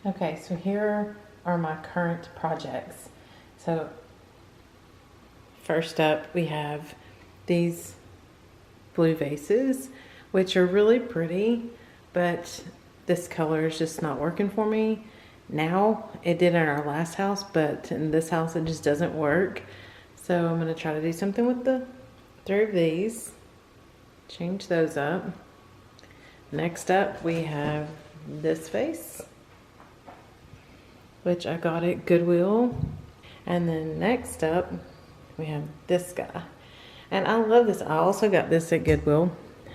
Okay, so here are my current projects. So first up we have these blue vases, which are really pretty, but this color is just not working for me. Now, it did in our last house, but in this house it just doesn't work. So I'm gonna try to do something with the 3 of these, change those up. Next up we have this vase, which I got at Goodwill. And then next up, we have this guy. And I love this. I also got this at Goodwill.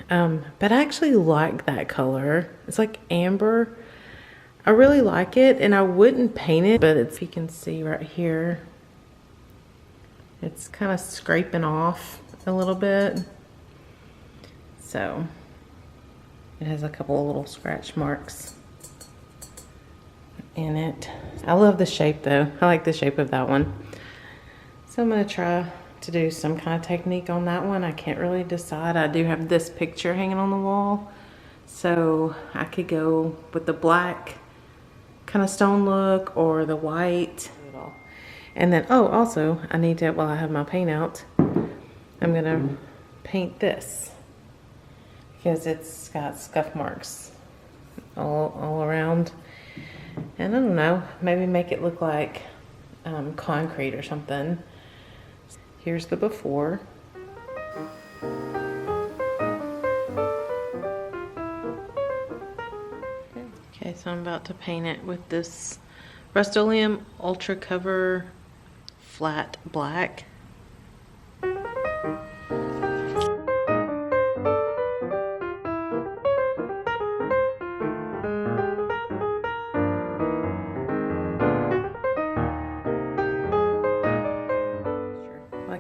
But I actually like that color. It's like amber. I really like it, and I wouldn't paint it, but if you can see right here, it's kind of scraping off a little bit. So it has a couple of little scratch marks in it. I love the shape though. I like the shape of that one. So I'm gonna try to do some kind of technique on that one. I can't really decide. I do have this picture hanging on the wall, so I could go with the black kind of stone look or the white. And then, oh, also I need to, while I have my paint out, I'm gonna paint this because it's got scuff marks all around. And I don't know, maybe make it look like concrete or something. Here's the before. Okay, so I'm about to paint it with this Rust-Oleum Ultra Cover Flat Black.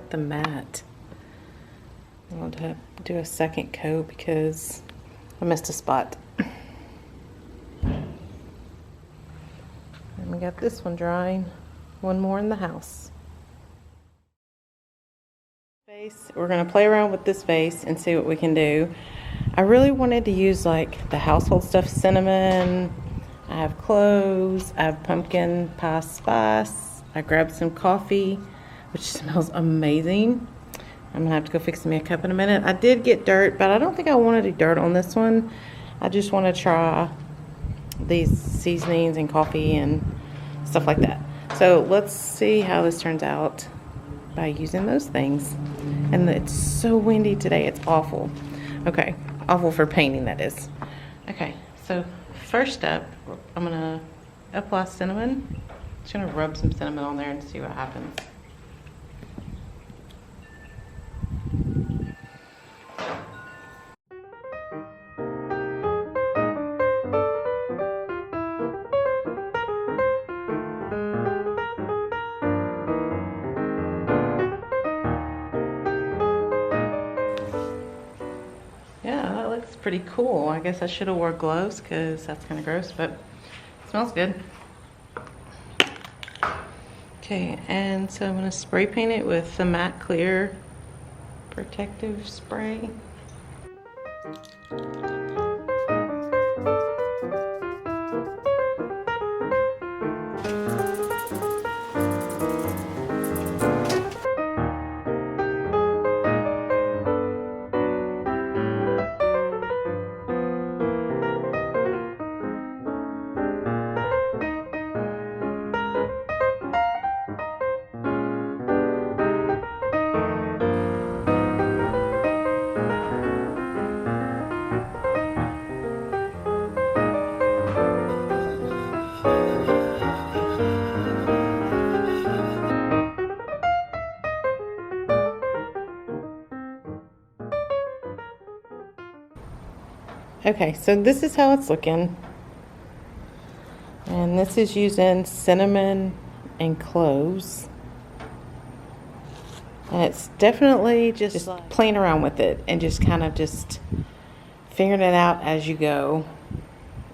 The matte. I want to do a second coat because I missed a spot. And we got this one drying. One more in the house. We're going to play around with this vase and see what we can do. I really wanted to use like the household stuff, cinnamon. I have cloves. I have pumpkin pie spice. I grabbed some coffee, which smells amazing. I'm gonna have to go fix me a cup in a minute. I did get dirt, but I don't think I want to do dirt on this one. I just want to try these seasonings and coffee and stuff like that. So let's see how this turns out by using those things. And it's so windy today, it's awful. Okay, awful for painting, that is. Okay, so first up, I'm gonna apply cinnamon. Just gonna rub some cinnamon on there and see what happens. Yeah, that looks pretty cool. I guess I should have wore gloves because that's kind of gross, but it smells good. Okay, and so I'm going to spray paint it with the matte clear protective spray. Okay, so this is how it's looking. And this is using cinnamon and cloves. And it's definitely just playing around with it and just kind of just figuring it out as you go.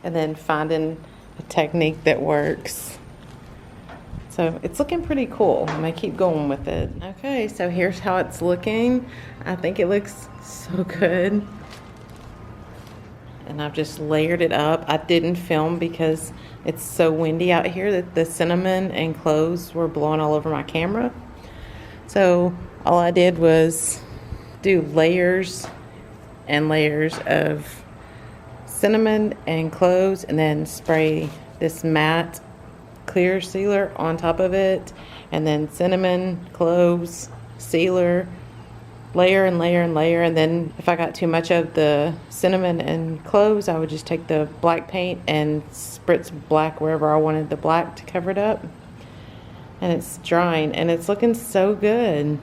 And then finding a technique that works. So it's looking pretty cool. I'm gonna keep going with it. Okay, so here's how it's looking. I think it looks so good. and I've just layered it up. I didn't film because it's so windy out here that the cinnamon and cloves were blowing all over my camera. So all I did was do layers and layers of cinnamon and cloves, and then spray this matte clear sealer on top of it, and then cinnamon, cloves, sealer, layer and layer and layer. And then if I got too much of the cinnamon and cloves, I would just take the black paint and spritz black wherever I wanted the black to cover it up. And it's drying, and it's looking so good.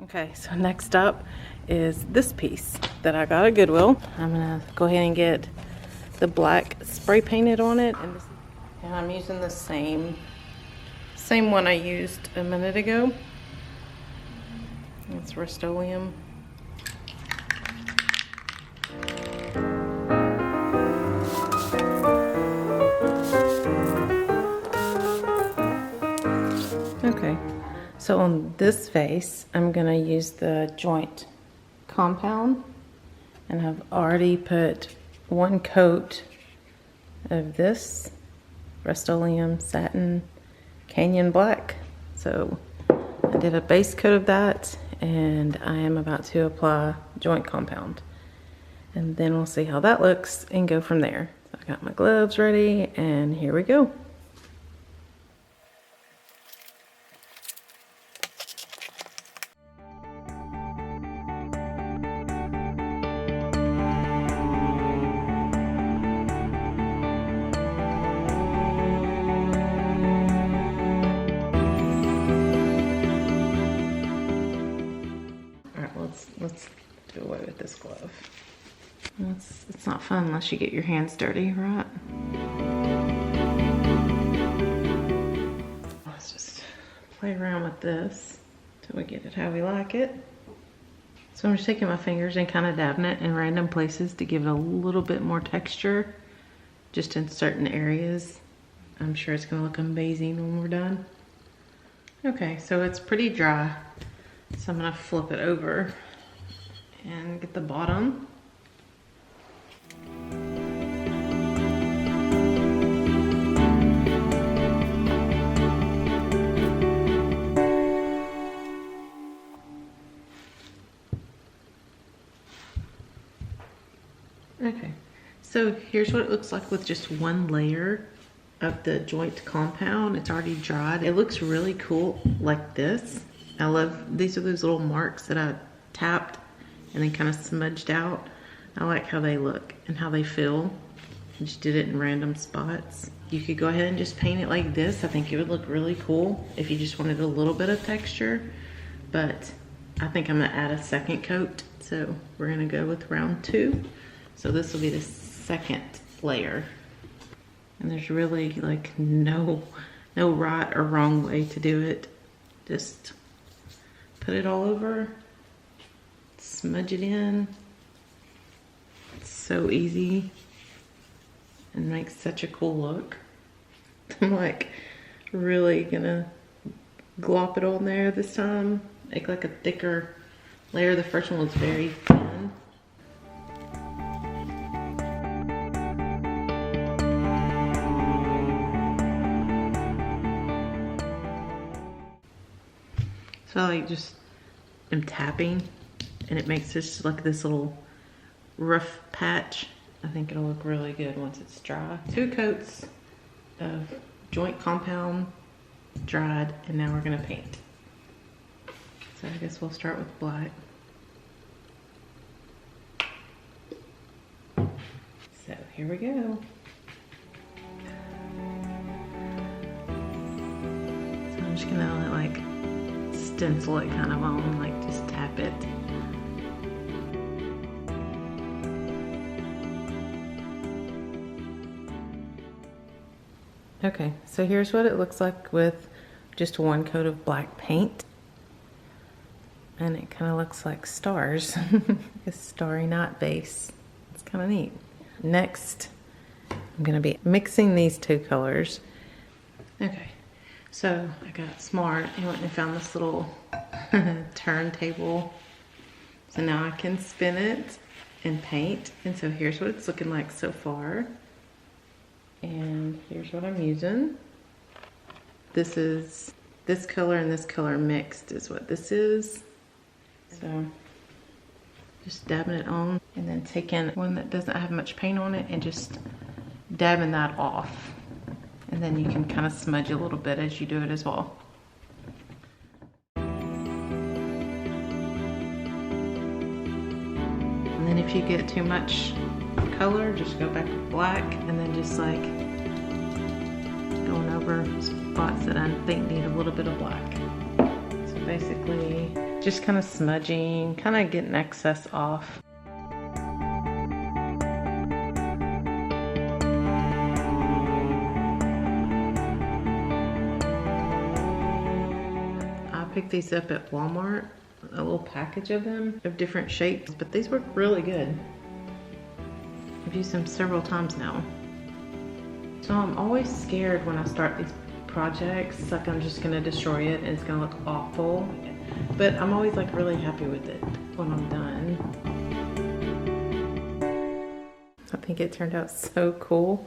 Okay, so next up is this piece that I got at Goodwill. I'm gonna go ahead and get the black spray painted on it, and I'm using the same one I used a minute ago. It's Rust-Oleum. Okay, so on this vase, I'm gonna use the joint compound, and I've already put one coat of this Rust-Oleum Satin Canyon Black. So I did a base coat of that, and I am about to apply joint compound. And then we'll see how that looks and go from there. So I got my gloves ready, and here we go. Let's do away with this glove. It's not fun unless you get your hands dirty, right? Let's just play around with this till we get it how we like it. So I'm just taking my fingers and kind of dabbing it in random places to give it a little bit more texture, just in certain areas. I'm sure it's gonna look amazing when we're done. Okay, so it's pretty dry. So I'm gonna flip it over and get the bottom. Okay, so here's what it looks like with just one layer of the joint compound. It's already dried. It looks really cool like this. I love, these are those little marks that I tapped and then kind of smudged out. I like how they look and how they feel. I just did it in random spots. You could go ahead and just paint it like this. I think it would look really cool if you just wanted a little bit of texture, but I think I'm gonna add a second coat. So we're gonna go with round 2. So this will be the second layer. And there's really like no right or wrong way to do it. Just put it all over, smudge it in. It's so easy and makes such a cool look. I'm like really gonna glop it on there this time. Make like a thicker layer. The first one was very thin. So I just am tapping and it makes this like this little rough patch. I think it'll look really good once it's dry. 2 coats of joint compound dried, and now we're gonna paint. So I guess we'll start with black. So here we go. So I'm just gonna like stencil it kind of on, like just tap it. Okay, so here's what it looks like with just 1 coat of black paint. And it kind of looks like stars. A starry night vase. It's kind of neat. Next, I'm gonna be mixing these 2 colors. Okay, so I got smart and went and found this little turntable. So now I can spin it and paint. And so here's what it's looking like so far. And here's what I'm using. This is this color and this color mixed is what this is. So just dabbing it on and then taking one that doesn't have much paint on it and just dabbing that off. And then you can kind of smudge a little bit as you do it as well. And then if you get too much color, just go back with black and then just like going over spots that I think need a little bit of black. So basically just kind of smudging, kind of getting excess off. I picked these up at Walmart, a little package of them of different shapes, but these work really good. I've used them several times now. So I'm always scared when I start these projects, like I'm just gonna destroy it and it's gonna look awful. But I'm always like really happy with it when I'm done. I think it turned out so cool.